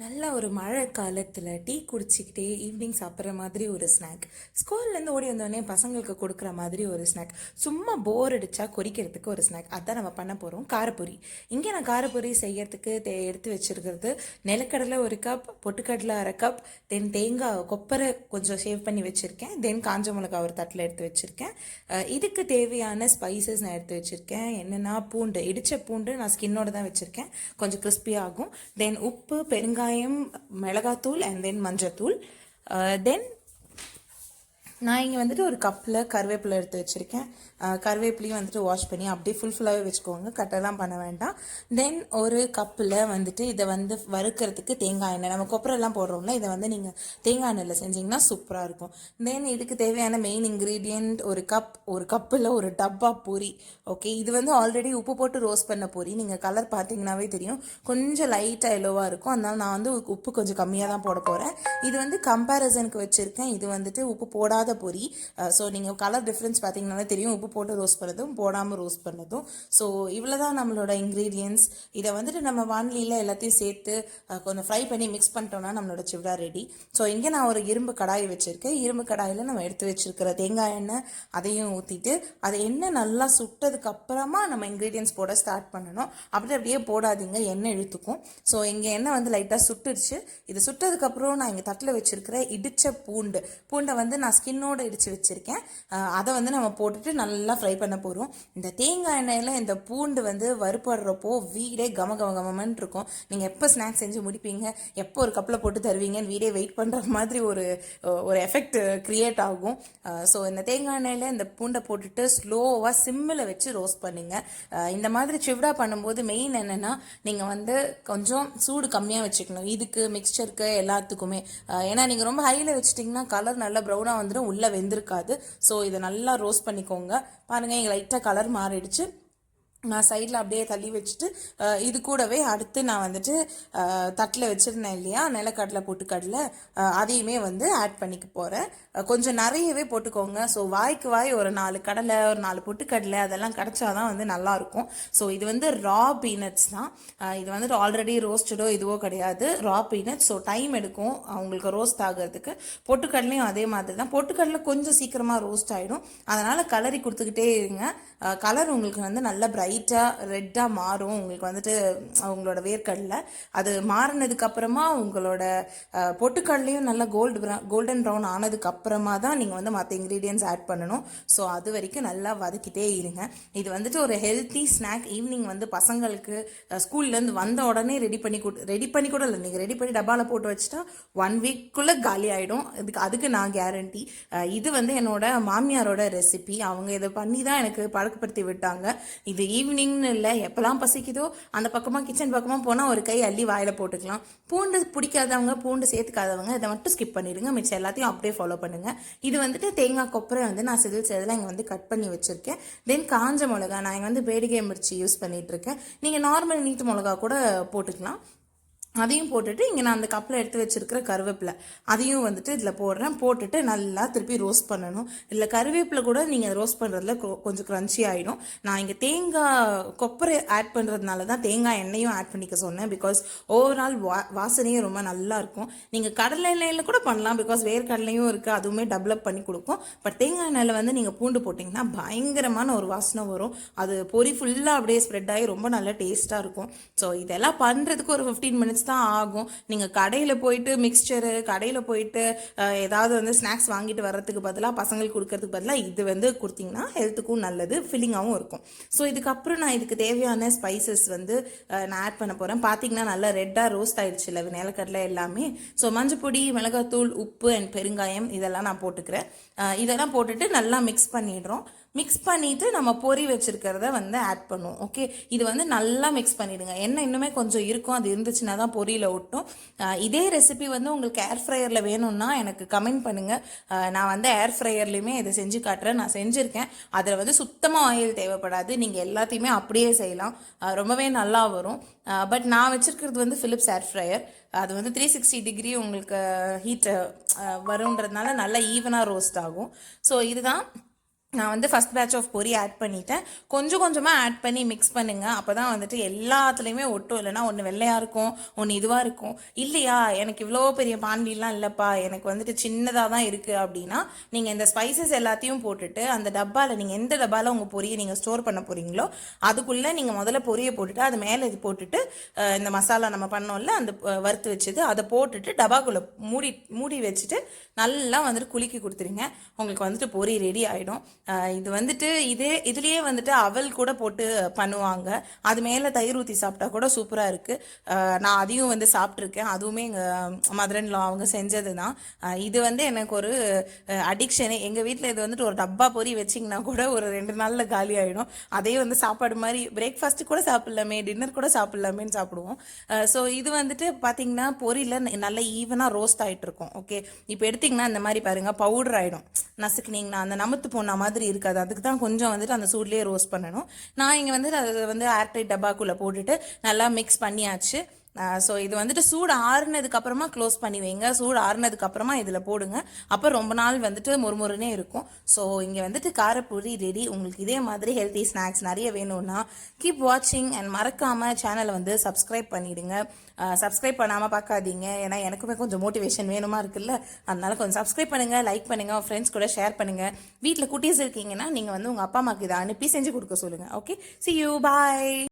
நல்ல ஒரு மழை காலத்தில் டீ குடிச்சிக்கிட்டே ஈவினிங் சாப்பிட்ற மாதிரி ஒரு ஸ்நாக், ஸ்கூல்லேருந்து ஓடி வந்தோடனே பசங்களுக்கு கொடுக்குற மாதிரி ஒரு ஸ்நாக், சும்மா போர் அடித்தா கொறிக்கிறதுக்கு ஒரு ஸ்நாக். அதான் நம்ம பண்ண போகிறோம் காரப்பொரி. இங்கே நான் காரப்பொரி செய்யறதுக்கு எடுத்து வச்சுருக்கிறது நிலக்கடலை ஒரு கப், பொட்டுக்கடலை அரை கப், தென் தேங்காய் கொப்பரை கொஞ்சம் ஷேவ் பண்ணி வச்சுருக்கேன், தென் காஞ்ச மிளகா ஒரு தட்டில் எடுத்து வச்சுருக்கேன். இதுக்கு தேவையான ஸ்பைசஸ் நான் எடுத்து வச்சுருக்கேன். என்னென்னா பூண்டு, இடித்த பூண்டு நான் ஸ்கின்னோட தான் வச்சுருக்கேன், கொஞ்சம் கிறிஸ்பியாகும். தென் உப்பு, பெருங்காயம், மிளகாத்தூள் அண்ட் தென் மஞ்சத்தூள். தென் நான் இங்கே வந்துட்டு ஒரு கப்பில் கருவேப்பிலை எடுத்து வச்சுருக்கேன். கருவேப்பிலையும் வந்துட்டு வாஷ் பண்ணி அப்படியே ஃபுல்லாகவே வச்சுக்கோங்க, கட்டெல்லாம் பண்ண வேண்டாம். தென் ஒரு கப்பில் வந்துட்டு இதை வந்து வறுக்கிறதுக்கு தேங்காய் எண்ணெய், நம்ம கொப்பரெல்லாம் போடுறோம்ல, இதை வந்து நீங்கள் தேங்காய் எண்ணெயில் செஞ்சிங்கன்னா சூப்பராக இருக்கும். தென் இதுக்கு தேவையான மெயின் இன்க்ரீடியண்ட் ஒரு கப்பில் ஒரு டப்பா பொரி. ஓகே, இது வந்து ஆல்ரெடி உப்பு போட்டு ரோஸ்ட் பண்ண பொரி. நீங்கள் கலர் பார்த்தீங்கன்னாவே தெரியும், கொஞ்சம் லைட்டாக எல்லோவாக இருக்கும். அதனால் நான் வந்து உப்பு கொஞ்சம் கம்மியாக தான் போட போகிறேன். இது வந்து கம்பேரிசனுக்கு வச்சுருக்கேன். இது வந்துட்டு உப்பு போடாத பொரி. ஸோ நீங்கள் கலர் டிஃப்ரென்ஸ் பார்த்தீங்கன்னாலே தெரியும், உப்பு போட்டு ரோஸ்ட் பண்ணதும் போடாமல் ரோஸ்ட் பண்ணதும். ஸோ இவ்வளோ தான் நம்மளோட இன்க்ரீடியன்ஸ். இதை வந்துட்டு நம்ம வானிலையில் எல்லாத்தையும் சேர்த்து கொஞ்சம் ஃப்ரை பண்ணி மிக்ஸ் பண்ணிட்டோம்னா நம்மளோட சிவடா ரெடி. ஸோ இங்கே நான் ஒரு இரும்பு கடாய் வச்சுருக்கேன். இரும்பு கடாயில் நம்ம எடுத்து வச்சுருக்கிற தேங்காய் எண்ணெய் அதையும் ஊற்றிட்டு, அதை எண்ணெய் நல்லா சுட்டதுக்கு அப்புறமா நம்ம இன்க்ரீடியன்ஸ் போட ஸ்டார்ட் பண்ணணும். அப்படியே போடாதீங்க, எண்ணெய் இழுத்துக்கும். ஸோ இங்கே எண்ணெய் வந்து லைட்டாக சுட்டுடுச்சு. இது சுட்டதுக்கப்புறம் நான் இங்கே தட்டில் வச்சுருக்கிற இடித்த பூண்டை வந்து நான் ஸ்கின்னோடு இடித்து வச்சுருக்கேன். அதை வந்து நம்ம போட்டுட்டு நல்லா ஃப்ரை பண்ண போகிறோம். இந்த தேங்காய் எண்ணெயில் இந்த பூண்டு வந்து வறுபடுறப்போ வீடே கமன்னு இருக்கும். நீங்கள் எப்போ ஸ்நாக்ஸ் செஞ்சு முடிப்பீங்க, எப்போ ஒரு கப்பில் போட்டு தருவீங்கன்னு வீடே வெயிட் பண்ணுற மாதிரி ஒரு எஃபெக்ட் க்ரியேட் ஆகும். ஸோ இந்த தேங்காய் எண்ணெயில் இந்த பூண்டை போட்டுட்டு ஸ்லோவாக சிம்மில் வச்சு ரோஸ்ட் பண்ணுங்க. இந்த மாதிரி சிவ்டா பண்ணும்போது மெயின் என்னென்னா, நீங்கள் வந்து கொஞ்சம் சூடு கம்மியாக வச்சுக்கணும் இதுக்கு, மிக்சருக்கு எல்லாத்துக்குமே. ஏன்னா நீங்கள் ரொம்ப ஹையில் வச்சுட்டிங்கன்னா கலர் நல்லா ப்ரௌனாக வந்துடும், உள்ளே வெந்திருக்காது. ஸோ இதை நல்லா ரோஸ்ட் பண்ணிக்கோங்க. பாருங்கள், எங்கள் லைட்டாக கலர் மாறிடுச்சு. நான் சைடில் அப்படியே தள்ளி வச்சுட்டு இது கூடவே அடுத்து நான் வந்துட்டு தட்டில் வச்சுருந்தேன் இல்லையா நிலக்கடலை பொட்டுக்கடலை, அதையுமே வந்து ஆட் பண்ணிக்க போகிறேன். கொஞ்சம் நிறையவே போட்டுக்கோங்க. ஸோ வாய்க்கு வாய் ஒரு 4 கடலை, ஒரு 4 பொட்டுக்கடலை அதெல்லாம் கிடச்சாதான் வந்து நல்லாயிருக்கும். ஸோ இது வந்து ரா பீனட்ஸ் தான். இது வந்துட்டு ஆல்ரெடி ரோஸ்டடோ இதுவோ கிடையாது, ரா பீனட்ஸ். ஸோ டைம் எடுக்கும் அவங்களுக்கு ரோஸ்ட் ஆகிறதுக்கு. பொட்டுக்கடலையும் அதே மாதிரி தான். பொட்டுக்கடலை கொஞ்சம் சீக்கிரமாக ரோஸ்ட் ஆகிடும், அதனால் கலரி கொடுத்துக்கிட்டே இருங்க. கலர் உங்களுக்கு வந்து நல்ல பிரைட்டாக ரெட்டாக மாறும். உங்களுக்கு வந்துட்டு உங்களோட வேர்க்கடலை அது மாறினதுக்கப்புறமா உங்களோட பொட்டுக்கடலையும் நல்லா கோல்டன் ப்ரௌன் ஆனதுக்கப்புறமா தான் நீங்கள் வந்து மற்ற இன்க்ரீடியன்ஸ் ஆட் பண்ணணும். ஸோ அது வரைக்கும் நல்லா வதக்கிட்டே இருங்க. இது வந்துட்டு ஒரு ஹெல்த்தி ஸ்நாக். ஈவினிங் வந்து பசங்களுக்கு ஸ்கூல்லேருந்து வந்த உடனே ரெடி பண்ணி கூட இல்லை, நீங்கள் ரெடி பண்ணி டப்பாவில் போட்டு வச்சுட்டா 1 வீக்குள்ளே காலி ஆகிடும். அதுக்கு நான் கேரண்டி. இது வந்து என்னோட மாமியாரோட ரெசிபி. அவங்க இதை பண்ணி தான் எனக்கு பழக்கப்படுத்தி விட்டாங்க. இது ஈவினிங்னு இல்லை, எப்போல்லாம் பசிக்குதோ அந்த பக்கமாக கிச்சன் பக்கமாக போனால் ஒரு கை அள்ளி வாயில் போட்டுக்கலாம். பூண்டு பிடிக்காதவங்க, பூண்டு சேர்த்துக்காதவங்க இதை மட்டும் ஸ்கிப் பண்ணிடுங்க, மிச்சம் எல்லாத்தையும் அப்படியே ஃபாலோ பண்ணுங்கள். இது வந்துட்டு தேங்காய் கொப்பரை வந்து நான் செதில் இங்கே வந்து கட் பண்ணி வச்சுருக்கேன். தென் காஞ்ச மிளகா, நான் இங்கே வந்து பேடிகை மிர்ச்சி யூஸ் பண்ணிகிட்ருக்கேன். நீங்கள் நார்மல் நீட்டு மிளகா கூட போட்டுக்கலாம். அதையும் போட்டுட்டு இங்கே நான் அந்த கப்பில் எடுத்து வச்சுருக்கிற கருவேப்பிலை அதையும் வந்துட்டு இதில் போட்டுட்டு நல்லா திருப்பி ரோஸ்ட் பண்ணணும். இல்லை கருவேப்பிலை கூட நீங்கள் ரோஸ்ட் பண்ணுறதுல கொஞ்சம் க்ரன்ச்சி ஆகிடும். நான் இங்கே தேங்காய் கொப்பரை ஆட் பண்ணுறதுனால தான் தேங்காய் எண்ணெயும் ஆட் பண்ணிக்க சொன்னேன். பிகாஸ் ஓவரால் வாசனையும் ரொம்ப நல்லாயிருக்கும். நீங்கள் கடலை எண்ணெயில் கூட பண்ணலாம், பிகாஸ் வேர்க்கடலையும் இருக்குது, அதுவுமே டெவலப் பண்ணி கொடுக்கும். பட் தேங்காய் எண்ணெயில் வந்து நீங்கள் பூண்டு போட்டிங்கன்னா பயங்கரமான ஒரு வாசனை வரும். அது பொரி ஃபுல்லாக அப்படியே ஸ்ப்ரெட் ஆகி ரொம்ப நல்ல டேஸ்ட்டாக இருக்கும். ஸோ இதெல்லாம் பண்ணுறதுக்கு ஒரு 15 மினிட்ஸ் தான் ஆகும். நீங்கள் கடையில் போயிட்டு மிக்சரு, கடையில் போயிட்டு ஏதாவது வந்து ஸ்நாக்ஸ் வாங்கிட்டு வர்றதுக்கு பதிலாக, பசங்களுக்கு கொடுக்கறதுக்கு பதிலாக இது வந்து கொடுத்தீங்கன்னா ஹெல்த்துக்கும் நல்லது, ஃபில்லிங்காகவும் இருக்கும். ஸோ இதுக்கப்புறம் நான் இதுக்கு தேவையான ஸ்பைசஸ் வந்து நான் ஆட் பண்ண போகிறேன். பார்த்தீங்கன்னா நல்லா ரெட்டாக ரோஸ்ட் ஆகிடுச்சு இல்லை நிலக்கடலை எல்லாமே. ஸோ மஞ்சப்பொடி, மிளகாத்தூள், உப்பு அண்ட் பெருங்காயம் இதெல்லாம் நான் போட்டுக்கிறேன். இதெல்லாம் போட்டுட்டு நல்லா மிக்ஸ் பண்ணிடுறோம். மிக்ஸ் பண்ணிவிட்டு நம்ம பொரி வச்சுருக்கிறத வந்து ஆட் பண்ணுவோம். ஓகே, இது வந்து நல்லா மிக்ஸ் பண்ணிவிடுங்க. எண்ணெய் இன்னுமே கொஞ்சம் இருக்கும், அது இருந்துச்சுன்னா தான் பொரியில் ஒட்டும். இதே ரெசிபி வந்து உங்களுக்கு ஏர் ஃப்ரையரில் வேணும்னா எனக்கு கமெண்ட் பண்ணுங்கள். நான் வந்து ஏர் ஃப்ரையர்லேயுமே இதை செஞ்சு காட்டுறேன். நான் செஞ்சுருக்கேன். அதில் வந்து சுத்தமாக ஆயில் தேவைப்படாது, நீங்கள் எல்லாத்தையுமே அப்படியே செய்யலாம், ரொம்பவே நல்லா வரும். பட் நான் வச்சுருக்கிறது வந்து ஃபிலிப்ஸ் ஏர் ஃப்ரையர். அது வந்து 360 டிகிரி உங்களுக்கு ஹீட் வருன்றதுனால நல்லா ஈவனாக ரோஸ்ட் ஆகும். ஸோ இதுதான் நான் வந்து ஃபஸ்ட் பேட்ச் ஆஃப் பொரி ஆட் பண்ணிட்டேன். கொஞ்சம் கொஞ்சமாக ஆட் பண்ணி மிக்ஸ் பண்ணுங்கள். அப்போ தான் வந்துட்டு எல்லாத்துலேயுமே ஒட்டும். இல்லைனா ஒன்று வெள்ளையாக இருக்கும், ஒன்று இதுவாக இருக்கும். இல்லையா எனக்கு இவ்வளோ பெரிய பாண்டிலாம் இல்லைப்பா, எனக்கு வந்துட்டு சின்னதாக தான் இருக்குது அப்படின்னா, நீங்கள் இந்த ஸ்பைசஸ் எல்லாத்தையும் போட்டுட்டு அந்த டப்பாவில், நீங்கள் எந்த டப்பாவில் உங்கள் பொரியை நீங்கள் ஸ்டோர் பண்ண போகிறீங்களோ அதுக்குள்ளே நீங்கள் முதல்ல பொரியை போட்டுட்டு அது மேலே இது போட்டுட்டு இந்த மசாலா நம்ம பண்ணோம்ல அந்த வறுத்து வச்சது அதை போட்டுட்டு டப்பாக்குள்ளே மூடி மூடி வச்சுட்டு நல்லா வந்துட்டு குலுக்கி கொடுத்துருங்க. உங்களுக்கு வந்துட்டு பொரி ரெடி ஆகிடும். இது வந்துட்டு இதுலேயே வந்துட்டு அவல் கூட போட்டு பண்ணுவாங்க. அது மேலே தயிர் ஊற்றி சாப்பிட்டா கூட சூப்பராக இருக்குது. நான் அதையும் வந்து சாப்பிட்ருக்கேன். அதுவுமே எங்கள் மதர்இன்லா அவங்க செஞ்சது தான். இது வந்து எனக்கு ஒரு அடிக்ஷனு. எங்கள் வீட்டில் இது வந்துட்டு ஒரு டப்பா பொரி வச்சிங்கன்னா கூட ஒரு 2 நாளில் காலி ஆகிடும். அதே வந்து சாப்பாடு மாதிரி பிரேக்ஃபாஸ்ட்டு கூட சாப்பிட்லாமே, டின்னர் கூட சாப்பிட்லாமேன்னு சாப்பிடுவோம். ஸோ இது வந்துட்டு பார்த்திங்கன்னா பொரியில் நல்லா ஈவனாக ரோஸ்ட் ஆகிட்டு இருக்கும். ஓகே, இப்போ எடுத்திங்கன்னா இந்த மாதிரி பாருங்கள் பவுடர் ஆகிடும். நசுக்குனிங்கன்னா அந்த நமத்து போன மாதிரி இருக்காது. அதுக்கு தான் கொஞ்சம் வந்துட்டு அந்த சூட்லேயே ரோஸ்ட் பண்ணணும். நான் இங்கே வந்துட்டு அதை வந்து ஏர்டைட் டப்பாக்குள்ளே போட்டுட்டு நல்லா மிக்ஸ் பண்ணியாச்சு. ஸோ இது வந்துட்டு சூடு ஆறுனதுக்கப்புறமா க்ளோஸ் பண்ணி வைங்க. சூடு ஆறுனதுக்கப்புறமா இதில் போடுங்க. அப்போ ரொம்ப நாள் வந்துட்டு மொறுமொறுனே இருக்கும். ஸோ இங்கே வந்துட்டு காரப்பொரி ரெடி. உங்களுக்கு இதே மாதிரி ஹெல்த்தி ஸ்நாக்ஸ் நிறைய வேணும்னா கீப் வாட்சிங் அண்ட் மறக்காமல் சேனலை வந்து சப்ஸ்கிரைப் பண்ணிவிடுங்க. சப்ஸ்கிரைப் பண்ணாமல் பார்க்காதீங்க, ஏன்னா எனக்குமே கொஞ்சம் மோட்டிவேஷன் வேணுமா இருக்குல்ல. அதனால கொஞ்சம் சப்ஸ்கிரைப் பண்ணுங்கள், லைக் பண்ணுங்கள், ஃப்ரெண்ட்ஸ் கூட ஷேர் பண்ணுங்கள். வீட்டில் குட்டீஸ் இருக்கீங்கன்னா நீங்கள் வந்து உங்கள் அப்பா அம்மாவுக்கு இதை அனுப்பி செஞ்சு கொடுக்க சொல்லுங்கள். Okay, see you, bye.